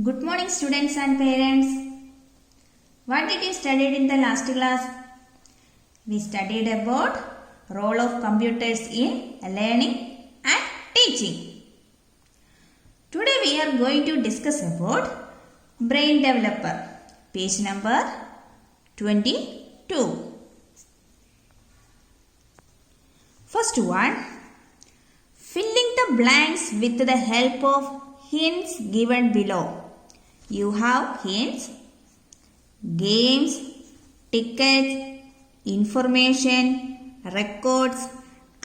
Good morning students and parents. What did you study in the last class? We studied about role of computers in learning and teaching. Today we are going to discuss about brain developer. Page number 22. First one, filling the blanks with the help of hints given below. You have hints, games, tickets, information, records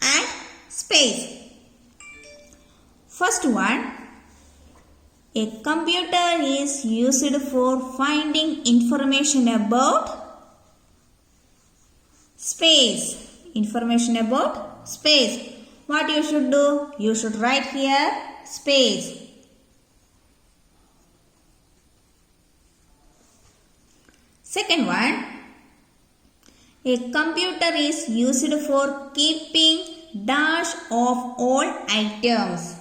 and space. First one, a computer is used for finding information about space. Information about space. What you should do? You should write here space. Second one, a computer is used for keeping dash of all items.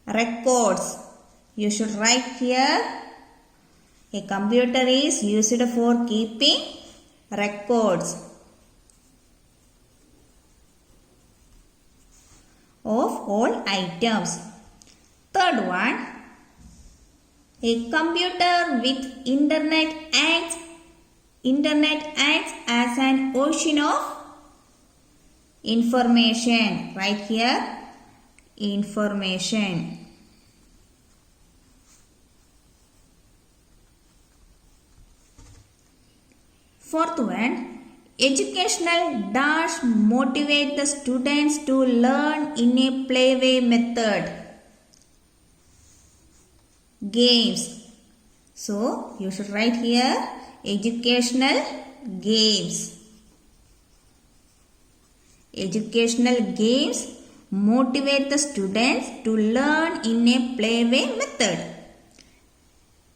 Records. You should write here. A computer is used for keeping records of all items. Third one, a computer with internet acts as an ocean of information. Right here, information. Fourth one, educational dash motivate the students to learn in a playway method. Games. So, you should write here educational games. Educational games motivate the students to learn in a playway method.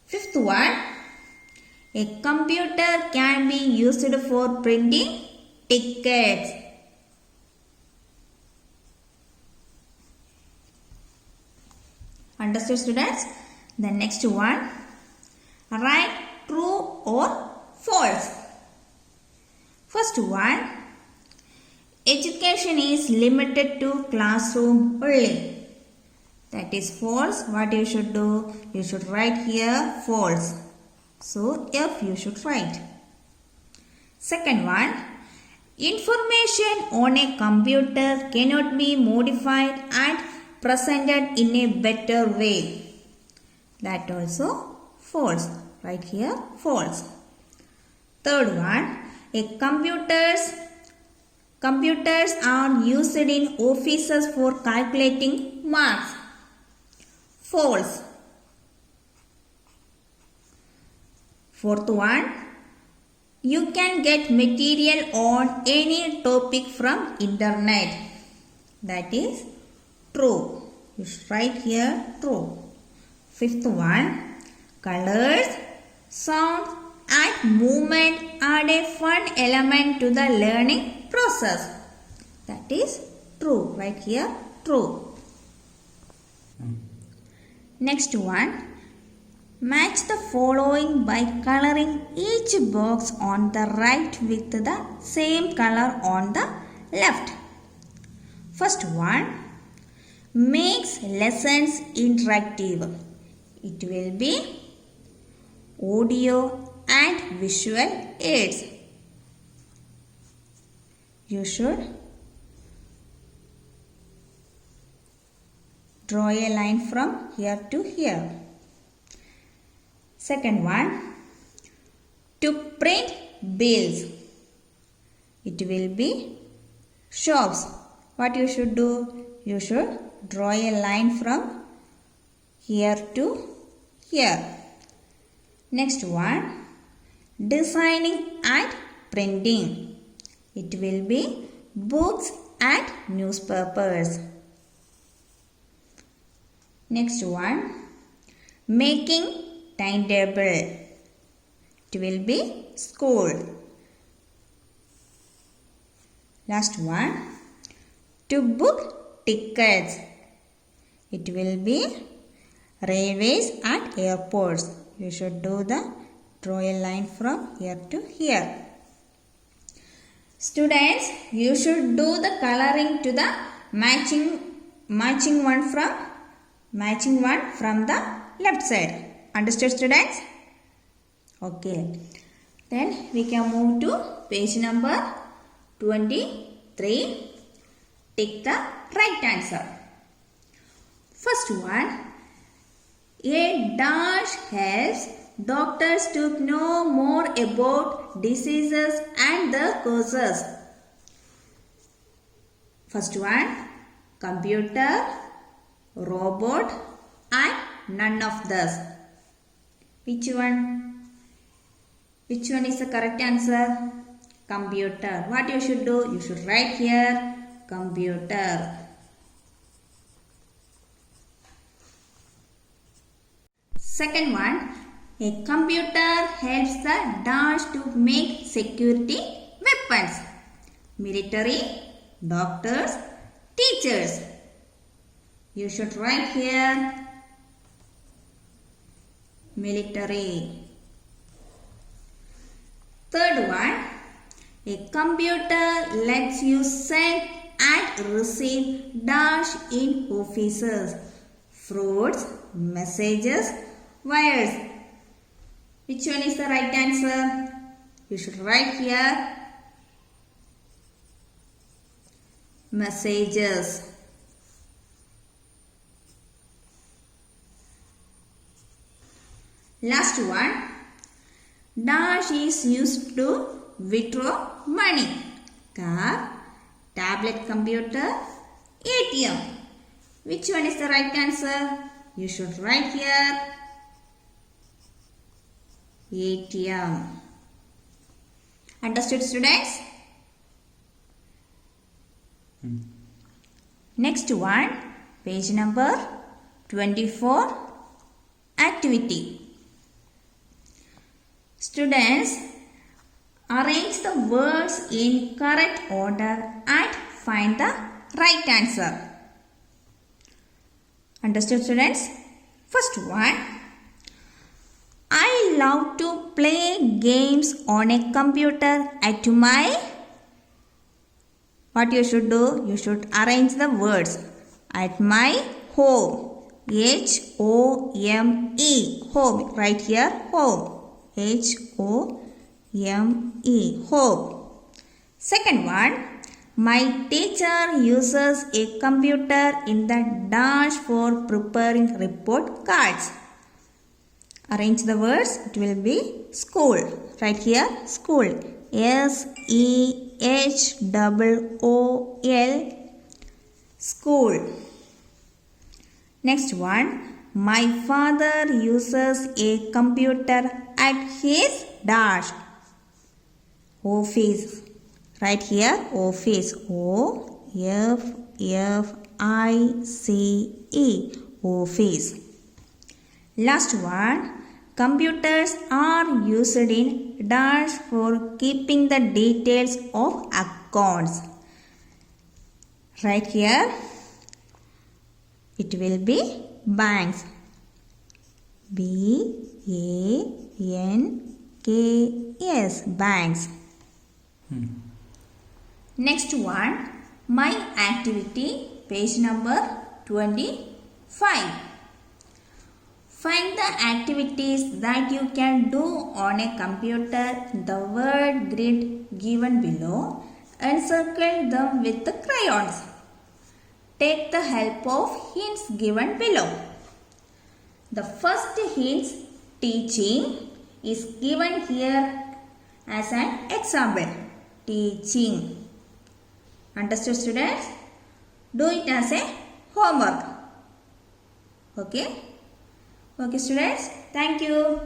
Fifth one, a computer can be used for printing tickets. Understood, students? The next one, write true or false. First one, education is limited to classroom only. That is false. What you should do? You should write here false. So, F you should write. Second one, information on a computer cannot be modified and presented in a better way. That also false. Right here false. Third one, a computers are used in offices for calculating marks. False. Fourth one, you can get material on any topic from internet. That is true. You should write here true. Fifth one, colors, sound and movement add a fun element to the learning process. That is true. Right here true. Next one, match the following by coloring each box on the right with the same color on the left. First one, makes lessons interactive. It will be audio and visual aids. You should draw a line from here to here. Second one, to print bills. It will be shops. What you should do? You should draw a line from here to here. Next one, designing and printing. It will be books and newspapers. Next one, making timetable. It will be school. Last one, to book tickets. It will be railways and airports. You should draw a line from here to here. Students, you should do the coloring to the matching one from the left side. Understood, students? Okay. Then we can move to page number 23. Take the right answer. First one, a dash helps doctors to know more about diseases and the causes. First one, computer, robot and none of this. Which one is the correct answer? Computer. What you should do? You should write here computer. Second one, a computer helps the dash to make security weapons. Military, doctors, teachers. You should write here military. Third one, a computer lets you send and receive dash in offices. Fruits, messages, wires. Which one is the right answer? You should write here messages. Last one, dash is used to withdraw money. Car, tablet computer, ATM. Which one is the right answer? You should write here ATM. Understood, students? Next one, page number 24, activity. Students, arrange the words in correct order and find the right answer. Understood, students? First one, I love to play games on a computer at my... What you should do? You should arrange the words. At my home. H-O-M-E. Home. Right here. Home. H-O-M-E. Home. Second one. My teacher uses a computer in the dash for preparing report cards. Arrange the words. It will be school. Right here. School. S-E-H-O-O-L. School. Next one. My father uses a computer at his dash. Office. Right here. Office. O-F-F-I-C-E. Office. Last one. Computers are used in dash for keeping the details of accounts. Right here, it will be banks. B-A-N-K-S. Banks. Next one, my activity, page number 25. Find the activities that you can do on a computer in the word grid given below and circle them with the crayons. Take the help of hints given below. The first hint, teaching, is given here as an example. Teaching. Understood, students? Do it as a homework. Okay? Okay, students. Thank you.